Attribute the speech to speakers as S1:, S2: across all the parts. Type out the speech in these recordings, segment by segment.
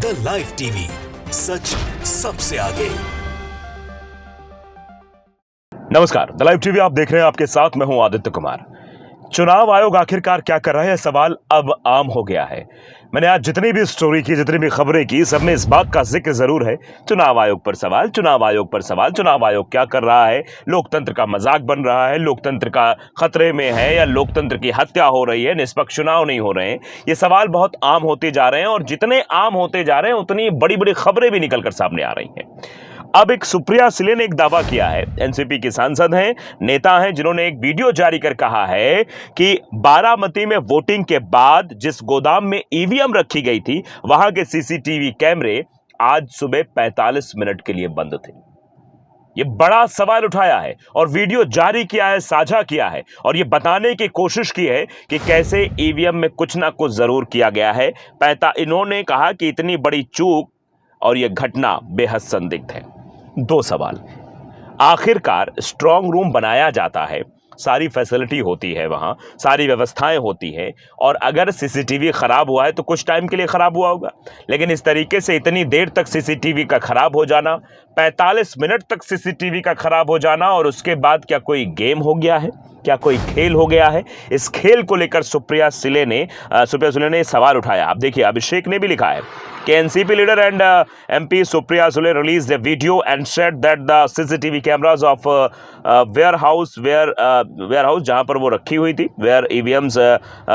S1: The live TV, सच सबसे आगे।
S2: नमस्कार, द लाइव टीवी आप देख रहे हैं। आपके साथ मैं हूं आदित्य कुमार। चुनाव आयोग आखिरकार क्या कर रहा है, सवाल अब आम हो गया है। मैंने आज जितनी भी स्टोरी की, जितनी भी खबरें की, सब में इस बात का जिक्र जरूर है। चुनाव आयोग पर सवाल, चुनाव आयोग पर सवाल। चुनाव आयोग क्या कर रहा है? लोकतंत्र का मजाक बन रहा है? लोकतंत्र का खतरे में है या लोकतंत्र की हत्या हो रही है? निष्पक्ष चुनाव नहीं हो रहे हैं? ये सवाल बहुत आम होते जा रहे हैं और जितने आम होते जा रहे हैं उतनी बड़ी बड़ी खबरें भी निकलकर सामने आ रही हैं। अब एक सुप्रिया सुले ने एक दावा किया है। एनसीपी की सांसद हैं, नेता हैं, जिन्होंने एक वीडियो जारी कर कहा है कि बारामती में वोटिंग के बाद जिस गोदाम में ईवीएम रखी गई थी, वहां के सीसीटीवी कैमरे आज सुबह 45 मिनट के लिए बंद थे। ये बड़ा सवाल उठाया है और वीडियो जारी किया है, साझा किया है और ये बताने की कोशिश की है कि कैसे ईवीएम में कुछ ना कुछ जरूर किया गया है। इन्होंने कहा कि इतनी बड़ी चूक और यह घटना बेहद संदिग्ध है। दो सवाल। आखिरकार स्ट्रांग रूम बनाया जाता है, सारी फैसिलिटी होती है, वहां सारी व्यवस्थाएं होती हैं, और अगर सीसीटीवी खराब हुआ है तो कुछ टाइम के लिए खराब हुआ होगा, लेकिन इस तरीके से इतनी देर तक सीसीटीवी का खराब हो जाना, 45 मिनट तक सीसीटीवी का खराब हो जाना, और उसके बाद क्या कोई गेम हो गया है? क्या कोई खेल हो गया है? इस खेल को लेकर सुप्रिया सुले ने सवाल उठाया। आप देखिए, अभिषेक ने भी लिखा है कि NCP leader and MP Supriya Sule released a video and said that the CCTV cameras of warehouse जहां पर वो रखी हुई थी, where EVMs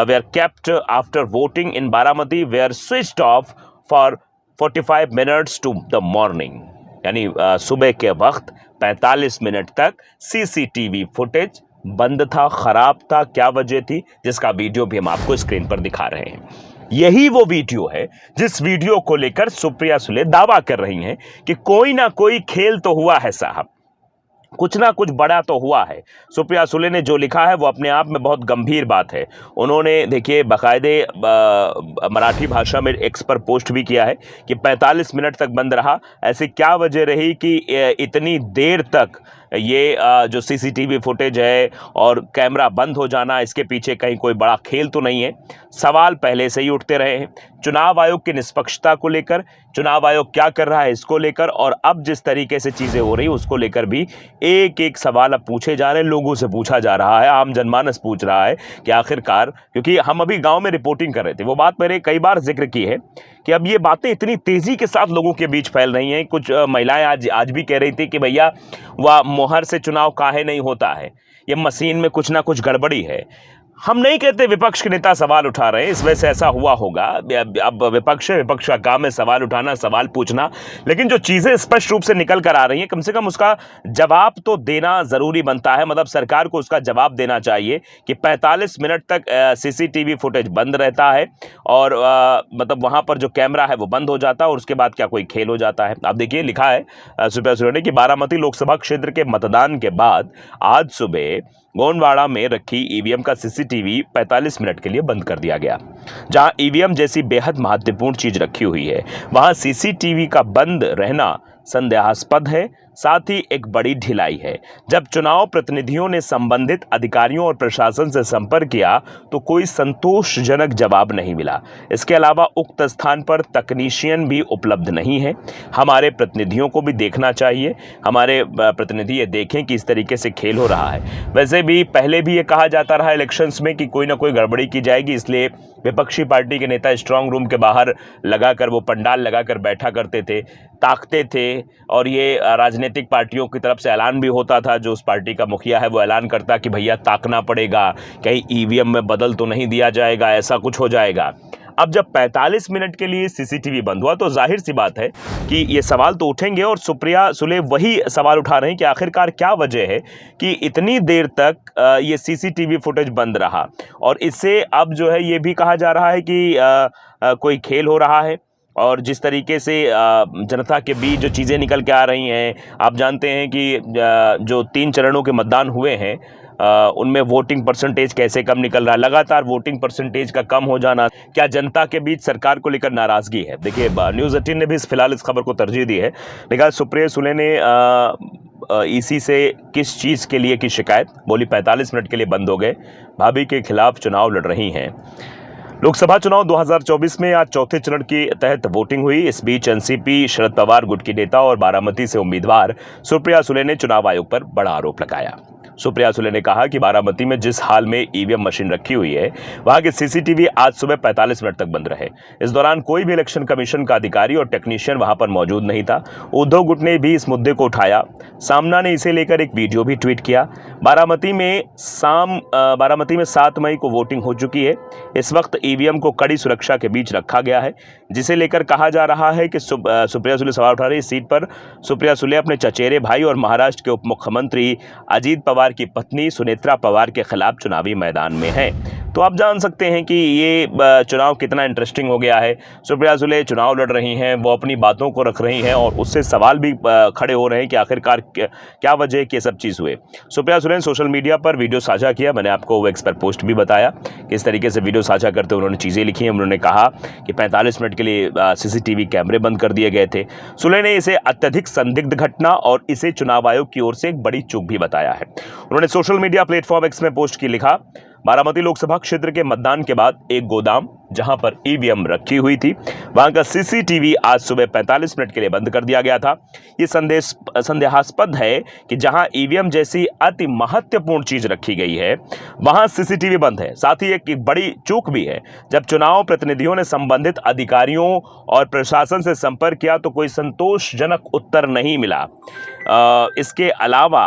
S2: were kept after voting in Baramati, were switched off for 45 minutes to the morning। यानी सुबह के वक्त 45 मिनट तक सीसीटीवी फुटेज बंद था, खराब था। क्या वजह थी? जिसका वीडियो भी हम आपको स्क्रीन पर दिखा रहे हैं। यही वो वीडियो है जिस वीडियो को लेकर सुप्रिया सुले दावा कर रही हैं कि कोई ना कोई खेल तो हुआ है साहब, कुछ ना कुछ बड़ा तो हुआ है। सुप्रिया सुले ने जो लिखा है वो अपने आप में बहुत गंभीर बात है। उन्होंने देखिए बाकायदे मराठी भाषा में एक्स पर पोस्ट भी किया है कि 45 मिनट तक बंद रहा। ऐसी क्या वजह रही कि इतनी देर तक ये जो सीसीटीवी फुटेज है और कैमरा बंद हो जाना, इसके पीछे कहीं कोई बड़ा खेल तो नहीं है? सवाल पहले से ही उठते रहे हैं चुनाव आयोग की निष्पक्षता को लेकर, चुनाव आयोग क्या कर रहा है इसको लेकर, और अब जिस तरीके से चीजें हो रही उसको लेकर भी एक एक सवाल अब पूछे जा रहे हैं। लोगों से पूछा जा रहा है, आम जनमानस पूछ रहा है कि आखिरकार, क्योंकि हम अभी गांव में रिपोर्टिंग कर रहे थे, वो बात मैंने कई बार जिक्र की है कि अब ये बातें इतनी तेजी के साथ लोगों के बीच फैल रही हैं। कुछ महिलाएं आज भी कह रही थी कि भैया वह मोहर से चुनाव काहे नहीं होता है, ये मशीन में कुछ ना कुछ गड़बड़ी है। हम नहीं कहते विपक्ष के नेता सवाल उठा रहे हैं इस वजह से ऐसा हुआ होगा। अब विपक्ष का काम है सवाल उठाना, सवाल पूछना, लेकिन जो चीजें स्पष्ट रूप से निकल कर आ रही हैं, कम से कम उसका जवाब तो देना जरूरी बनता है। मतलब सरकार को उसका जवाब देना चाहिए कि 45 मिनट तक सीसीटीवी फुटेज बंद रहता है और मतलब वहां पर जो कैमरा है वो बंद हो जाता है, और उसके बाद क्या कोई खेल हो जाता है? आप देखिए, लिखा है सुप्रिया सुले ने कि बारामती लोकसभा क्षेत्र के मतदान के बाद आज सुबह गोंडवाड़ा में रखी ईवीएम का सीसीटीवी 45 मिनट के लिए बंद कर दिया गया। जहां ईवीएम जैसी बेहद महत्वपूर्ण चीज रखी हुई है, वहां सीसीटीवी का बंद रहना संदेहास्पद है, साथ ही एक बड़ी ढिलाई है। जब चुनाव प्रतिनिधियों ने संबंधित अधिकारियों और प्रशासन से संपर्क किया तो कोई संतोषजनक जवाब नहीं मिला। इसके अलावा उक्त स्थान पर तकनीशियन भी उपलब्ध नहीं है। हमारे प्रतिनिधियों को भी देखना चाहिए, हमारे प्रतिनिधि ये देखें कि इस तरीके से खेल हो रहा है। वैसे भी पहले भी ये कहा जाता रहा इलेक्शंस में कि कोई ना कोई गड़बड़ी की जाएगी, इसलिए विपक्षी पार्टी के नेता स्ट्रांग रूम के बाहर लगाकर, वो पंडाल लगाकर बैठा करते थे, ताकते थे, और ये राजनीतिक पार्टियों की तरफ से ऐलान भी होता था। जो उस पार्टी का मुखिया है वो ऐलान करता कि भैया ताकना पड़ेगा, कहीं ईवीएम में बदल तो नहीं दिया जाएगा, ऐसा कुछ हो जाएगा। अब जब 45 मिनट के लिए सीसीटीवी बंद हुआ तो जाहिर सी बात है कि ये सवाल तो उठेंगे, और सुप्रिया सुले वही सवाल उठा रहे हैं कि आखिरकार क्या वजह है कि इतनी देर तक ये सीसीटीवी फुटेज बंद रहा, और इससे अब जो है ये भी कहा जा रहा है कि कोई खेल हो रहा है। और जिस तरीके से जनता के बीच जो चीज़ें निकल के आ रही हैं, आप जानते हैं कि जो 3 चरणों के मतदान हुए हैं उनमें वोटिंग परसेंटेज कैसे कम निकल रहा है। लगातार वोटिंग परसेंटेज का कम हो जाना, क्या जनता के बीच सरकार को लेकर नाराजगी है? देखिए, न्यूज़ 18 ने भी फिलहाल इस खबर को तरजीह दी है। लेकिन सुप्रिया सुले ने ईसी से किस चीज़ के लिए की शिकायत, बोली 45 मिनट के लिए बंद हो गए, भाभी के खिलाफ चुनाव लड़ रही हैं। लोकसभा चुनाव 2024 में आज चौथे चरण के तहत वोटिंग हुई। इस बीच एनसीपी शरद पवार गुट की नेता और बारामती से उम्मीदवार सुप्रिया सुले ने चुनाव आयोग पर बड़ा आरोप लगाया। सुप्रिया सुले ने कहा कि बारामती में जिस हाल में ईवीएम मशीन रखी हुई है, वहां के सीसीटीवी आज सुबह 45 मिनट तक बंद रहे। इस दौरान कोई भी इलेक्शन कमीशन का अधिकारी और टेक्नीशियन वहां पर मौजूद नहीं था। उद्धव गुट ने भी इस मुद्दे को उठाया। सामना ने इसे लेकर एक वीडियो भी ट्वीट किया। बारामती में 7 मई को वोटिंग हो चुकी है। इस वक्त ईवीएम को कड़ी सुरक्षा के बीच रखा गया है, जिसे लेकर कहा जा रहा है कि सुप्रिया सुले सवाल उठा रही। इस सीट पर सुप्रिया सुले अपने चचेरे भाई और महाराष्ट्र के उप मुख्यमंत्री अजीत पवार की पत्नी सुनेत्रा पवार के खिलाफ चुनावी मैदान में है। तो आप जान सकते हैं कि ये चुनाव कितना इंटरेस्टिंग हो गया है। सुप्रिया सुले चुनाव लड़ रही हैं, वो अपनी बातों को रख रही हैं और उससे सवाल भी खड़े हो रहे हैं कि आखिरकार क्या वजह कि ये सब चीज़ हुए। सुप्रिया सुले ने सोशल मीडिया पर वीडियो साझा किया। मैंने आपको वो एक्स पर पोस्ट भी बताया कि इस तरीके से वीडियो साझा करते उन्होंने चीज़ें लिखी हैं। उन्होंने कहा कि 45 मिनट के लिए सीसीटीवी कैमरे बंद कर दिए गए थे। सुले ने इसे अत्यधिक संदिग्ध घटना और इसे चुनाव आयोग की ओर से एक बड़ी चूक भी बताया है। उन्होंने सोशल मीडिया प्लेटफॉर्म एक्स में पोस्ट की लिखा, बारामती लोकसभा क्षेत्र के मतदान के बाद एक गोदाम जहां पर ईवीएम रखी हुई थी, वहां का सीसीटीवी आज सुबह 45 मिनट के लिए बंद कर दिया गया था। ये संदेहास्पद है कि जहां ईवीएम जैसी अति महत्वपूर्ण चीज रखी गई है, वहां सीसीटीवी बंद है। साथ ही एक बड़ी चूक भी है। जब चुनाव प्रतिनिधियों ने संबंधित अधिकारियों और प्रशासन से संपर्क किया तो कोई संतोषजनक उत्तर नहीं मिला। इसके अलावा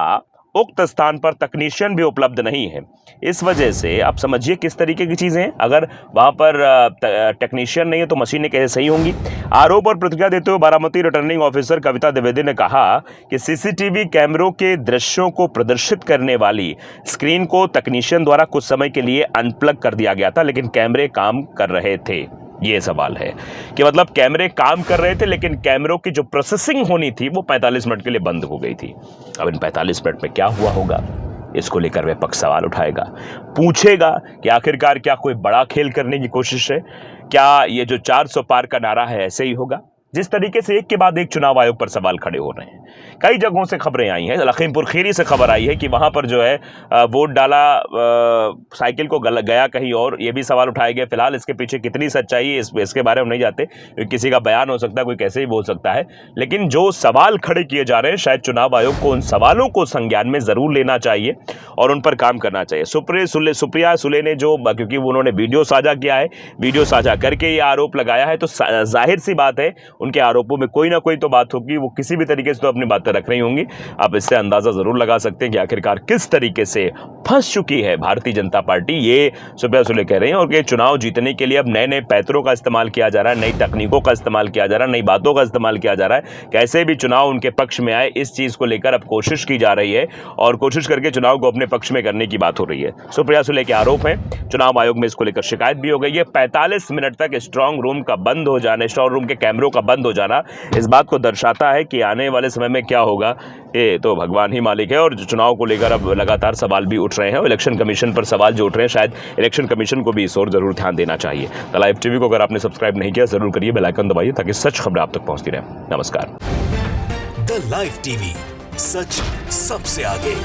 S2: उक्त स्थान पर तकनीशियन भी उपलब्ध नहीं है। इस वजह से आप समझिए किस तरीके की चीज़ें हैं। अगर वहां पर टेक्नीशियन नहीं है तो मशीनें कैसे सही होंगी। आरोप और प्रतिक्रिया देते हुए बारामती रिटर्निंग ऑफिसर कविता द्विवेदी ने कहा कि सीसीटीवी कैमरों के दृश्यों को प्रदर्शित करने वाली स्क्रीन को तकनीशियन द्वारा कुछ समय के लिए अनप्लग कर दिया गया था, लेकिन कैमरे काम कर रहे थे। ये सवाल है कि मतलब कैमरे काम कर रहे थे लेकिन कैमरों की जो प्रोसेसिंग होनी थी वो 45 मिनट के लिए बंद हो गई थी। अब इन 45 मिनट में क्या हुआ होगा, इसको लेकर विपक्ष सवाल उठाएगा, पूछेगा कि आखिरकार क्या कोई बड़ा खेल करने की कोशिश है। क्या ये जो 400 पार का नारा है ऐसे ही होगा। जिस तरीके से एक के बाद एक चुनाव आयोग पर सवाल खड़े हो रहे हैं, कई जगहों से खबरें आई हैं। लखीमपुर खीरी से खबर आई है कि वहां पर जो है वोट डाला, साइकिल को गया कहीं और। ये भी सवाल उठाए गए। फिलहाल इसके पीछे कितनी सच्चाई है इसके बारे में नहीं जाते, किसी का बयान हो सकता है, कोई कैसे ही बोल सकता है। लेकिन जो सवाल खड़े किए जा रहे हैं, शायद चुनाव आयोग को उन सवालों को संज्ञान में जरूर लेना चाहिए और उन पर काम करना चाहिए। सुप्रिया सुले ने जो, क्योंकि उन्होंने वीडियो साझा किया है, वीडियो साझा करके ये आरोप लगाया है, तो जाहिर सी बात है उनके आरोपों में कोई ना कोई तो बात होगी। वो किसी भी तरीके से तो अपनी बातें रख रही होंगी। आप इससे अंदाजा जरूर लगा सकते हैं कि आखिरकार किस तरीके से फंस चुकी है भारतीय जनता पार्टी। ये सुप्रिया सुले कह रहे हैं और ये चुनाव जीतने के लिए अब नए नए पैतरों का इस्तेमाल किया जा रहा है, नई तकनीकों का इस्तेमाल किया जा रहा है, नई बातों का इस्तेमाल किया जा रहा है। कैसे भी चुनाव उनके पक्ष में आए, इस चीज को लेकर अब कोशिश की जा रही है और कोशिश करके चुनाव को अपने पक्ष में करने की बात हो रही है। सुप्रिया सुले के आरोप है, चुनाव आयोग में इसको लेकर शिकायत भी हो गई है। 45 मिनट तक स्ट्रांग रूम का बंद हो जाना, स्ट्रांग रूम के कैमरों का बंद हो जाना इस बात को दर्शाता है कि आने वाले समय में क्या होगा ये तो भगवान ही मालिक है। और चुनाव को लेकर अब लगातार सवाल भी उठ रहे हैं। इलेक्शन कमीशन पर सवाल जो उठ रहे हैं, शायद इलेक्शन कमीशन को भी इस ओर जरूर ध्यान देना चाहिए। द लाइव टीवी को अगर आपने सब्सक्राइब नहीं किया जरूर करिए, बेल आइकन दबाइए ताकि सच खबरें आप तक पहुंचती रहे। नमस्कार।
S1: द लाइव टीवी, सच सबसे आगे।